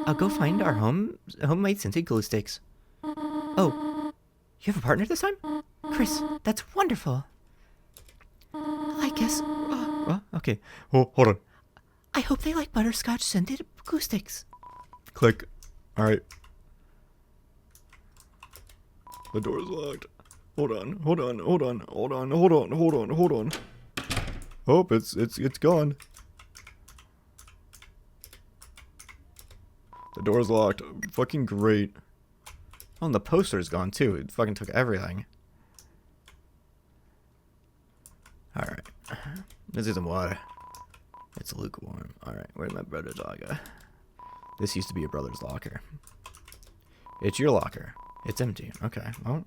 I'll go find our homemade scented glue sticks. Oh, you have a partner this time? Chris, that's wonderful. I guess... okay. Oh, hold on. I hope they like butterscotch scented glue sticks. Click. Alright. The door's locked. Hold on. Oh, it's gone. The door's locked. Fucking great. Oh, and the poster's gone too. It fucking took everything. Alright. Let's do some water. It's lukewarm. Alright, where's my brother's locker? This used to be your brother's locker. It's your locker. It's empty. Okay, well.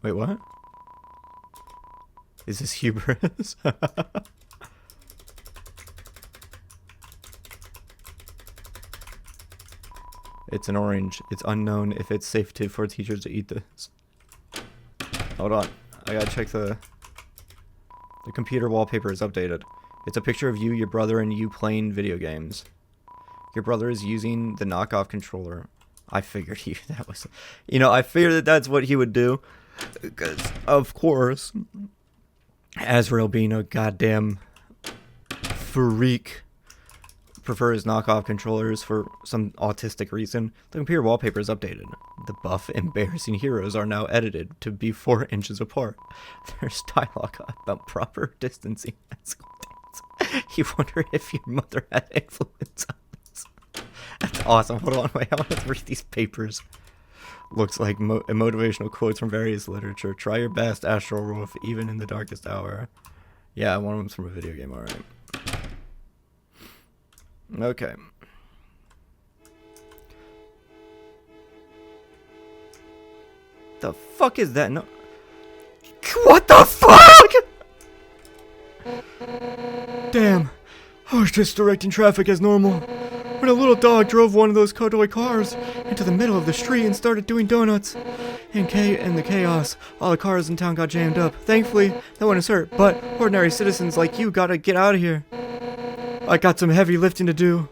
Wait, what? Is this hubris? It's an orange. It's unknown if it's safe for teachers to eat this. Hold on. I gotta check the computer wallpaper is updated. It's a picture of you, your brother, and you playing video games. Your brother is using the knockoff controller. I figured I figured that that's what he would do. Because, of course, Azrael being a goddamn freak prefers knockoff controllers for some autistic reason. The computer wallpaper is updated. The buff embarrassing heroes are now edited to be 4 inches apart. There's dialogue about proper distancing at school dance. You wonder if your mother had influence on this. That's awesome. Hold on, wait, I want to read these papers. Looks like motivational quotes from various literature. Try your best, Astral Wolf, even in the darkest hour. Yeah, one of them's from a video game, alright. Okay. The fuck is that? No. What the fuck? Damn. I was just directing traffic as normal when a little dog drove one of those toy cars into the middle of the street and started doing donuts. In the chaos, all the cars in town got jammed up. Thankfully, no one is hurt, but ordinary citizens like you gotta get out of here. I got some heavy lifting to do.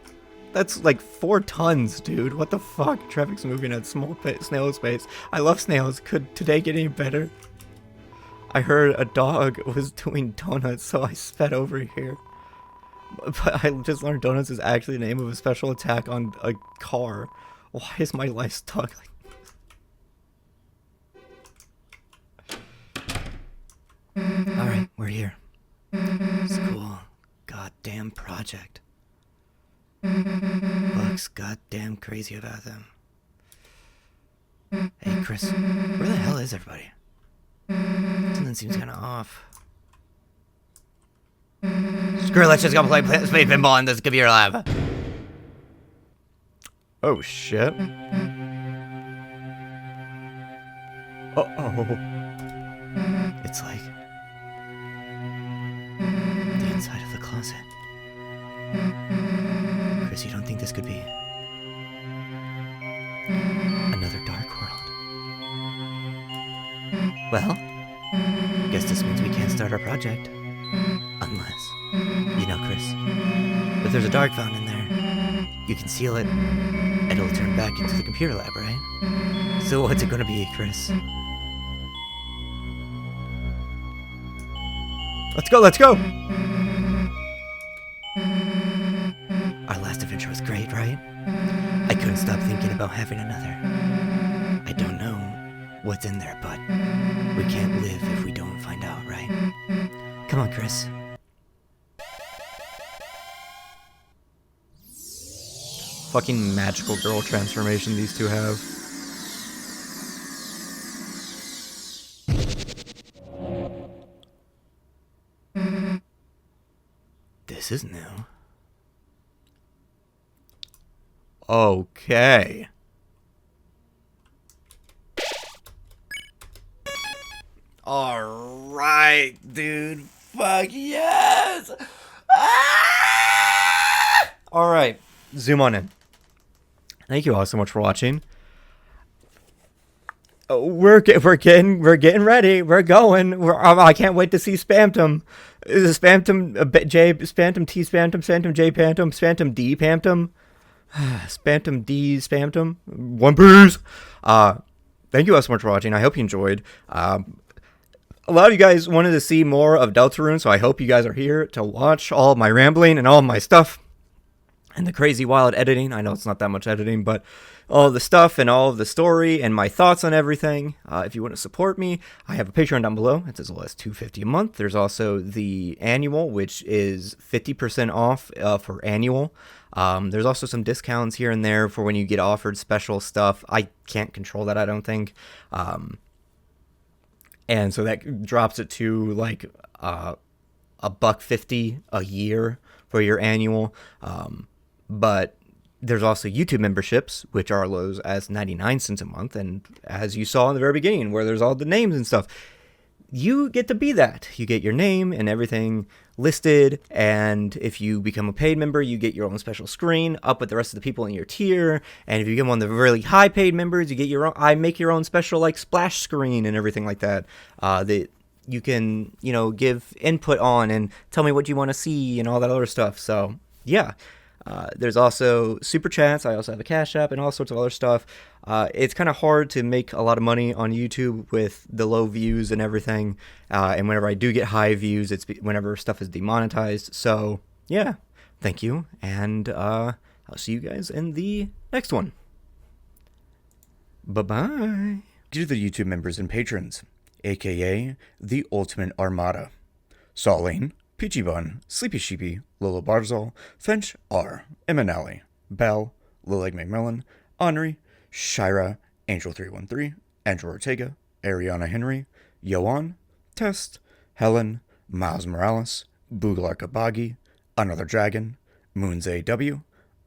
That's like 4 tons, dude. What the fuck? Traffic's moving at snail space. I love snails. Could today get any better? I heard a dog was doing donuts, so I sped over here. But I just learned donuts is actually the name of a special attack on a car. Why is my life stuck like this? Alright, we're here. School. Goddamn project. Buck's goddamn crazy about them. Hey, Chris, where the hell is everybody? Something seems kind of off. Screw it, let's just go play Space Pinball in this computer lab. Oh, shit. Uh-oh. It's like the inside of the closet. Chris, you don't think this could be another dark world? Well, guess this means we can't start our project. Unless, Chris, if there's a dark fountain in there, you can seal it, and it'll turn back into the computer lab, right? So what's it gonna be, Chris? Let's go, let's go! Our last adventure was great, right? I couldn't stop thinking about having another. I don't know what's in there, but we can't live if we don't find out, right? Come on, Chris. Fucking magical girl transformation these two have. This is new. Okay. Alright, dude. Fuck yes! Ah! Alright, zoom on in. Thank you all so much for watching. We're getting ready. We're going. I can't wait to see Spamtum. Is it Spamtum J, Spamtum T, Spamtum, Spamtum J, Pantum, Spamtum D, Pantum, Spamtum D, Spamtum. One Piece. Thank you all so much for watching. I hope you enjoyed. A lot of you guys wanted to see more of Deltarune, so I hope you guys are here to watch all of my rambling and all of my stuff. And the crazy wild editing. I know it's not that much editing, but all of the stuff and all of the story and my thoughts on everything. If you want to support me, I have a Patreon down below. It's as low as $2.50 a month. There's also the annual, which is 50% off for annual. There's also some discounts here and there for when you get offered special stuff. I can't control that, I don't think. And so that drops it to like $1.50 a year for your annual. But there's also YouTube memberships, which are lows as 99 cents a month. And as you saw in the very beginning, where there's all the names and stuff, you get to be that. You get your name and everything listed, and if you become a paid member, you get your own special screen up with the rest of the people in your tier. And if you become one of the really high paid members, you get your own. I make your own special like splash screen and everything like that. That you can give input on and tell me what you want to see and all that other stuff. So yeah. There's also super chats. I also have a Cash App and all sorts of other stuff. It's kind of hard to make a lot of money on YouTube with the low views and everything. And whenever I do get high views, it's whenever stuff is demonetized. So yeah, thank you. And I'll see you guys in the next one. Bye-bye. To the YouTube members and patrons, aka the Ultimate Armada. Saulene, Peachy Bun, Sleepy Sheepy, Lolo Barzal, Finch R, Emanali, Bell, Lileg McMillan, Henri, Shira, Angel313, Andrew Ortega, Ariana Henry, Yoan, Test, Helen, Miles Morales, Buglar Kabagi, Another Dragon, Moons AW,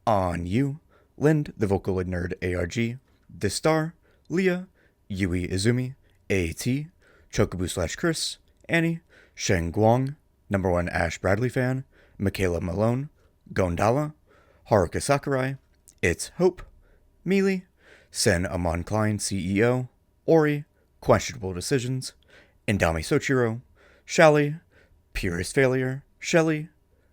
On You, Lind, the Vocaloid Nerd ARG, Distar, Leah, Yui Izumi, AT, Chocobo/Chris, Annie, Sheng Guang, Number 1 Ash Bradley fan, Michaela Malone, Gondala, Haruka Sakurai, It's Hope, Mealy, Sen Amon Klein CEO, Ori, Questionable Decisions, Indami Sochiro, Shally, Purest Failure, Shelly,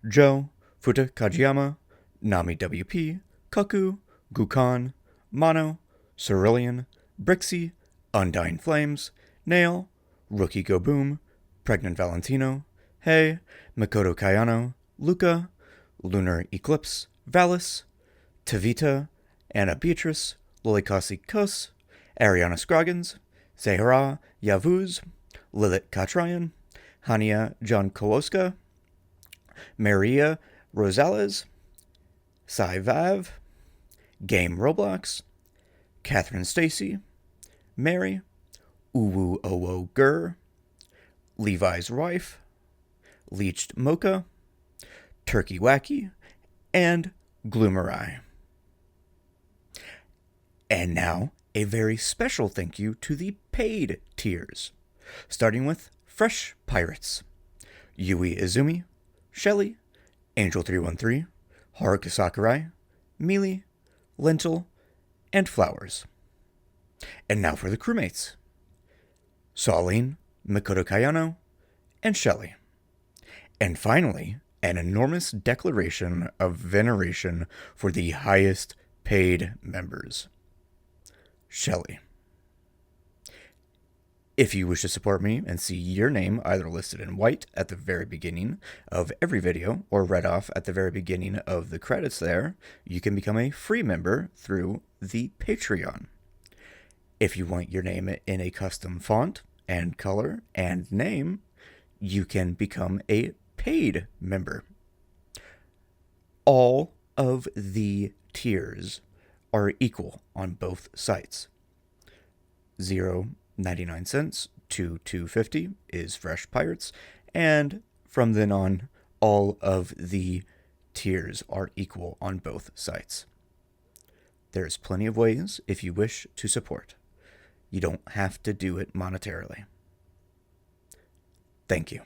Joe, Futa Kajiyama, Nami WP, Kaku, Gukan, Mono, Cerulean, Brixie, Undying Flames, Nail, Rookie Go Boom, Pregnant Valentino, Hey, Makoto Kayano, Luca, Lunar Eclipse, Valis, Tavita, Anna Beatrice, Lilikasi Kus, Ariana Scroggins, Zahara Yavuz, Lilith Katrayan, Hania John Kowoska, Maria Rosales, Sai Vav, Game Roblox, Catherine Stacy, Mary, Uwu Owo Gur, Levi's Wife, Leached Mocha, Turkey Wacky, and Gloomerai. And now, a very special thank you to the paid tiers, starting with Fresh Pirates, Yui Izumi, Shelly, Angel313, Haruka Sakurai, Mealy, Lentil, and Flowers. And now for the crewmates, Saulene, Makoto Kayano, and Shelly. And finally, an enormous declaration of veneration for the highest paid members, Shelly. If you wish to support me and see your name either listed in white at the very beginning of every video or read off at the very beginning of the credits there, you can become a free member through the Patreon. If you want your name in a custom font and color and name, you can become a paid member. All of the tiers are equal on both sites. $0.99 to $2.50 is Fresh Pirates, and from then on, all of the tiers are equal on both sites. There's plenty of ways if you wish to support. You don't have to do it monetarily. Thank you.